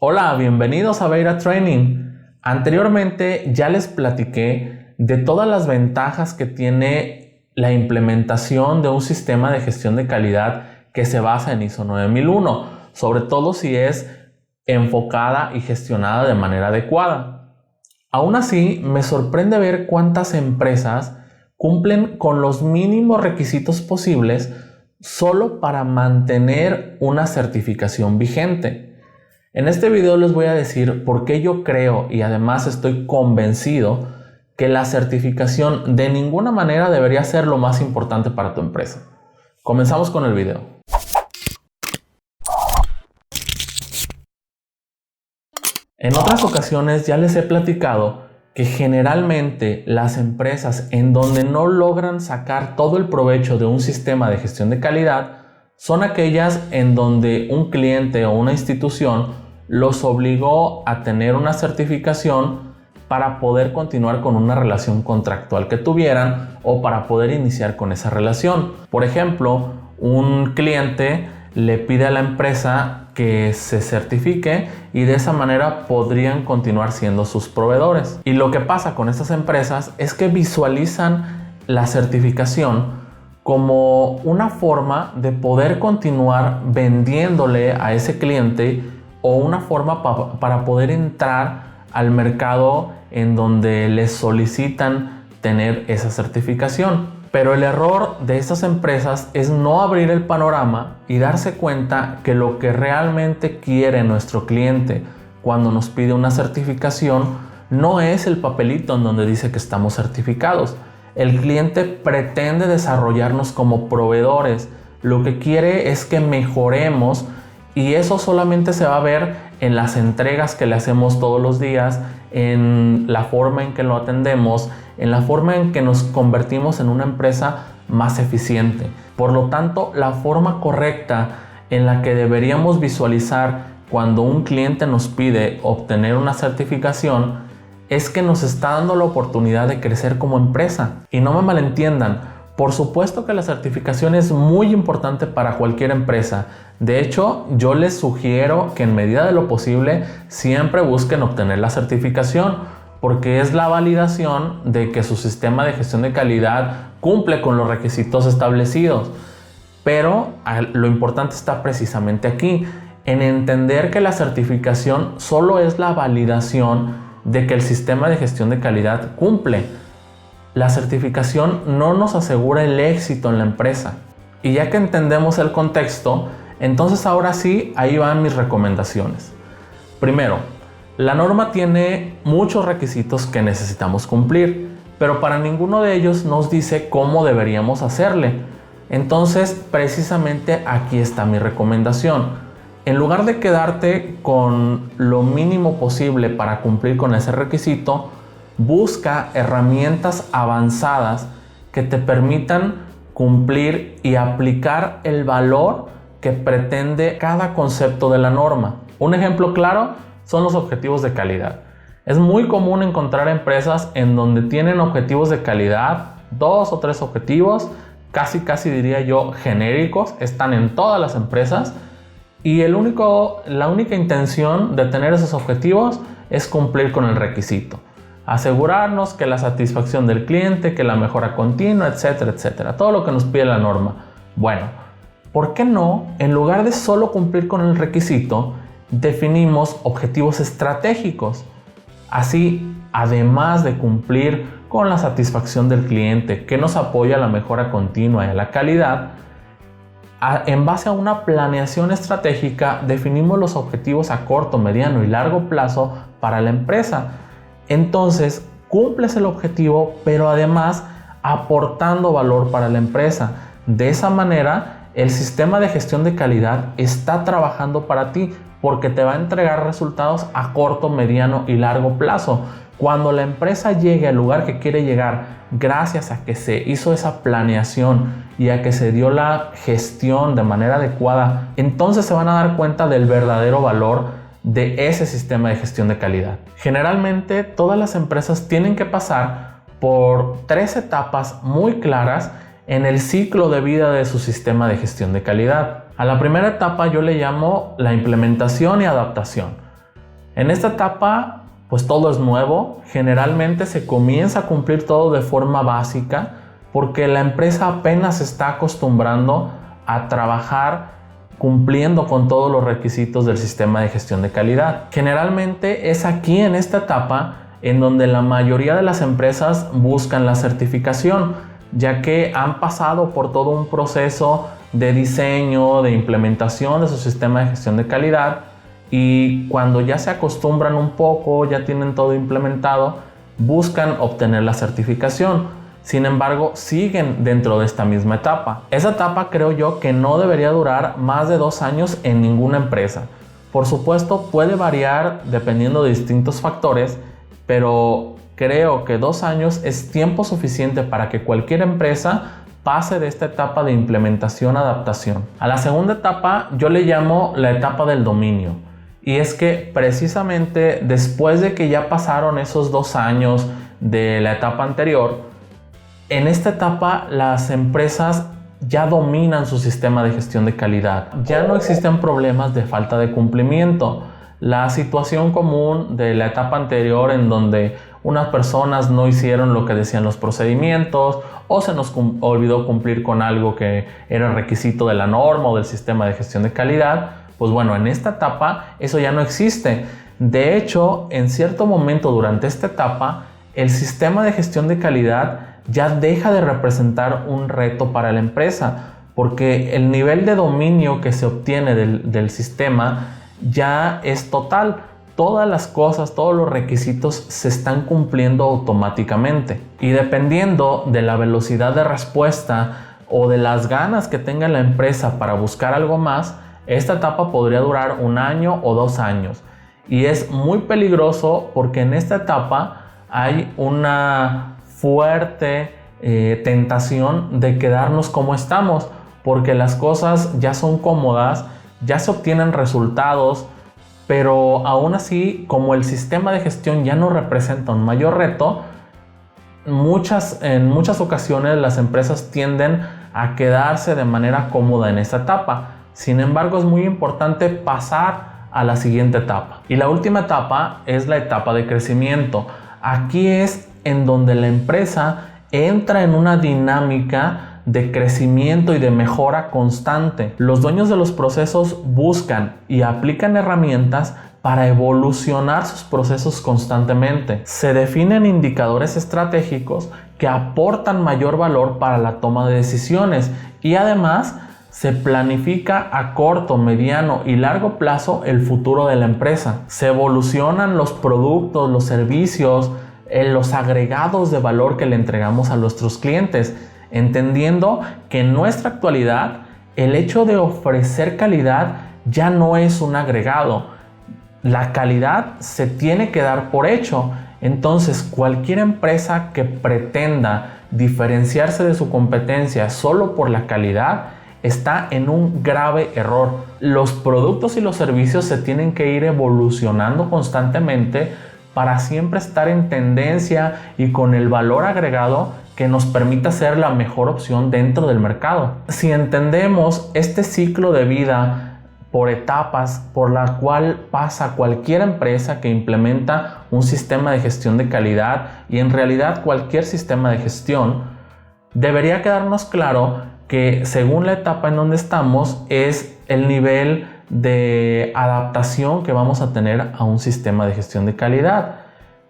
Hola, bienvenidos a Beira Training. Anteriormente ya les platiqué de todas las ventajas que tiene la implementación de un sistema de gestión de calidad que se basa en ISO 9001, sobre todo si es enfocada y gestionada de manera adecuada. Aún así, me sorprende ver cuántas empresas cumplen con los mínimos requisitos posibles solo para mantener una certificación vigente. En este video les voy a decir por qué yo creo y además estoy convencido que la certificación de ninguna manera debería ser lo más importante para tu empresa. Comenzamos con el video. En otras ocasiones ya les he platicado que generalmente las empresas en donde no logran sacar todo el provecho de un sistema de gestión de calidad son aquellas en donde un cliente o una institución los obligó a tener una certificación para poder continuar con una relación contractual que tuvieran o para poder iniciar con esa relación. Por ejemplo, un cliente le pide a la empresa que se certifique y de esa manera podrían continuar siendo sus proveedores. Y lo que pasa con estas empresas es que visualizan la certificación como una forma de poder continuar vendiéndole a ese cliente o una forma para poder entrar al mercado en donde les solicitan tener esa certificación. Pero el error de estas empresas es no abrir el panorama y darse cuenta que lo que realmente quiere nuestro cliente cuando nos pide una certificación no es el papelito en donde dice que estamos certificados. El cliente pretende desarrollarnos como proveedores. Lo que quiere es que mejoremos y eso solamente se va a ver en las entregas que le hacemos todos los días, en la forma en que lo atendemos, en la forma en que nos convertimos en una empresa más eficiente. Por lo tanto, la forma correcta en la que deberíamos visualizar cuando un cliente nos pide obtener una certificación es que nos está dando la oportunidad de crecer como empresa. Y no me malentiendan, por supuesto que la certificación es muy importante para cualquier empresa. De hecho, yo les sugiero que en medida de lo posible siempre busquen obtener la certificación, porque es la validación de que su sistema de gestión de calidad cumple con los requisitos establecidos. Pero lo importante está precisamente aquí, en entender que la certificación solo es la validación de que el sistema de gestión de calidad cumple. La certificación no nos asegura el éxito en la empresa. Y ya que entendemos el contexto, entonces ahora sí, ahí van mis recomendaciones. Primero, la norma tiene muchos requisitos que necesitamos cumplir, pero para ninguno de ellos nos dice cómo deberíamos hacerle. Entonces, precisamente aquí está mi recomendación. En lugar de quedarte con lo mínimo posible para cumplir con ese requisito, busca herramientas avanzadas que te permitan cumplir y aplicar el valor que pretende cada concepto de la norma. Un ejemplo claro son los objetivos de calidad. Es muy común encontrar empresas en donde tienen objetivos de calidad, 2 o 3 objetivos, casi diría yo genéricos, están en todas las empresas y la única intención de tener esos objetivos es cumplir con el requisito. Asegurarnos que la satisfacción del cliente, que la mejora continua, etcétera, etcétera. Todo lo que nos pide la norma. Bueno, ¿por qué no, en lugar de solo cumplir con el requisito, definimos objetivos estratégicos? Así, además de cumplir con la satisfacción del cliente, que nos apoya a la mejora continua y a la calidad, en base a una planeación estratégica, definimos los objetivos a corto, mediano y largo plazo para la empresa. Entonces, cumples el objetivo, pero además aportando valor para la empresa. De esa manera, el sistema de gestión de calidad está trabajando para ti porque te va a entregar resultados a corto, mediano y largo plazo. Cuando la empresa llegue al lugar que quiere llegar, gracias a que se hizo esa planeación y a que se dio la gestión de manera adecuada, entonces se van a dar cuenta del verdadero valor de ese sistema de gestión de calidad. Generalmente todas las empresas tienen que pasar por 3 etapas muy claras en el ciclo de vida de su sistema de gestión de calidad. A la primera etapa yo le llamo la implementación y adaptación. En esta etapa, pues todo es nuevo. Generalmente se comienza a cumplir todo de forma básica porque la empresa apenas se está acostumbrando a trabajar cumpliendo con todos los requisitos del sistema de gestión de calidad. Generalmente es aquí en esta etapa en donde la mayoría de las empresas buscan la certificación, ya que han pasado por todo un proceso de diseño, de implementación de su sistema de gestión de calidad, y cuando ya se acostumbran un poco, ya tienen todo implementado, buscan obtener la certificación. Sin embargo, siguen dentro de esta misma etapa. Esa etapa creo yo que no debería durar más de 2 años en ninguna empresa. Por supuesto, puede variar dependiendo de distintos factores, pero creo que 2 años es tiempo suficiente para que cualquier empresa pase de esta etapa de implementación-adaptación. A la segunda etapa yo le llamo la etapa del dominio. Y es que precisamente después de que ya pasaron esos 2 años de la etapa anterior, en esta etapa las empresas ya dominan su sistema de gestión de calidad. Ya no existen problemas de falta de cumplimiento. La situación común de la etapa anterior, en donde unas personas no hicieron lo que decían los procedimientos o se nos olvidó cumplir con algo que era requisito de la norma o del sistema de gestión de calidad, pues bueno, en esta etapa eso ya no existe. De hecho, en cierto momento durante esta etapa, el sistema de gestión de calidad ya deja de representar un reto para la empresa, porque el nivel de dominio que se obtiene del sistema ya es total. Todas las cosas, todos los requisitos se están cumpliendo automáticamente, y dependiendo de la velocidad de respuesta o de las ganas que tenga la empresa para buscar algo más, esta etapa podría durar 1 año o 2 años, y es muy peligroso porque en esta etapa hay una fuerte tentación de quedarnos como estamos, porque las cosas ya son cómodas, ya se obtienen resultados, pero aún así, como el sistema de gestión ya no representa un mayor reto, en muchas ocasiones las empresas tienden a quedarse de manera cómoda en esta etapa. Sin embargo, es muy importante pasar a la siguiente etapa. Y la última etapa es la etapa de crecimiento. Aquí es en donde la empresa entra en una dinámica de crecimiento y de mejora constante. Los dueños de los procesos buscan y aplican herramientas para evolucionar sus procesos constantemente. Se definen indicadores estratégicos que aportan mayor valor para la toma de decisiones, y además se planifica a corto, mediano y largo plazo el futuro de la empresa. Se evolucionan los productos, los servicios, los agregados de valor que le entregamos a nuestros clientes, entendiendo que en nuestra actualidad el hecho de ofrecer calidad ya no es un agregado. La calidad se tiene que dar por hecho. Entonces, cualquier empresa que pretenda diferenciarse de su competencia solo por la calidad está en un grave error. Los productos y los servicios se tienen que ir evolucionando constantemente para siempre estar en tendencia y con el valor agregado que nos permita ser la mejor opción dentro del mercado. Si entendemos este ciclo de vida por etapas por la cual pasa cualquier empresa que implementa un sistema de gestión de calidad, y en realidad cualquier sistema de gestión, debería quedarnos claro que según la etapa en donde estamos es el nivel de adaptación que vamos a tener a un sistema de gestión de calidad.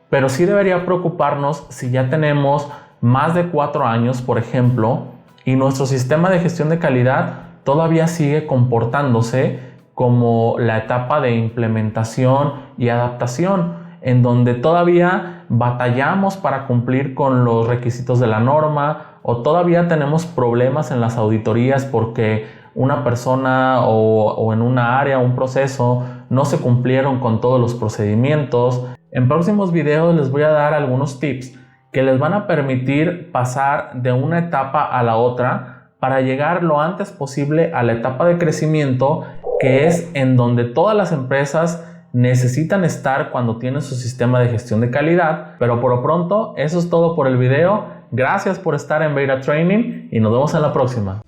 Pero sí debería preocuparnos si ya tenemos más de 4 años, por ejemplo, y nuestro sistema de gestión de calidad todavía sigue comportándose como la etapa de implementación y adaptación, en donde todavía batallamos para cumplir con los requisitos de la norma, o todavía tenemos problemas en las auditorías porque una persona o en una área, un proceso, no se cumplieron con todos los procedimientos. En próximos videos les voy a dar algunos tips que les van a permitir pasar de una etapa a la otra para llegar lo antes posible a la etapa de crecimiento, que es en donde todas las empresas necesitan estar cuando tienen su sistema de gestión de calidad. Pero por lo pronto, eso es todo por el video. Gracias por estar en Beta Training y nos vemos en la próxima.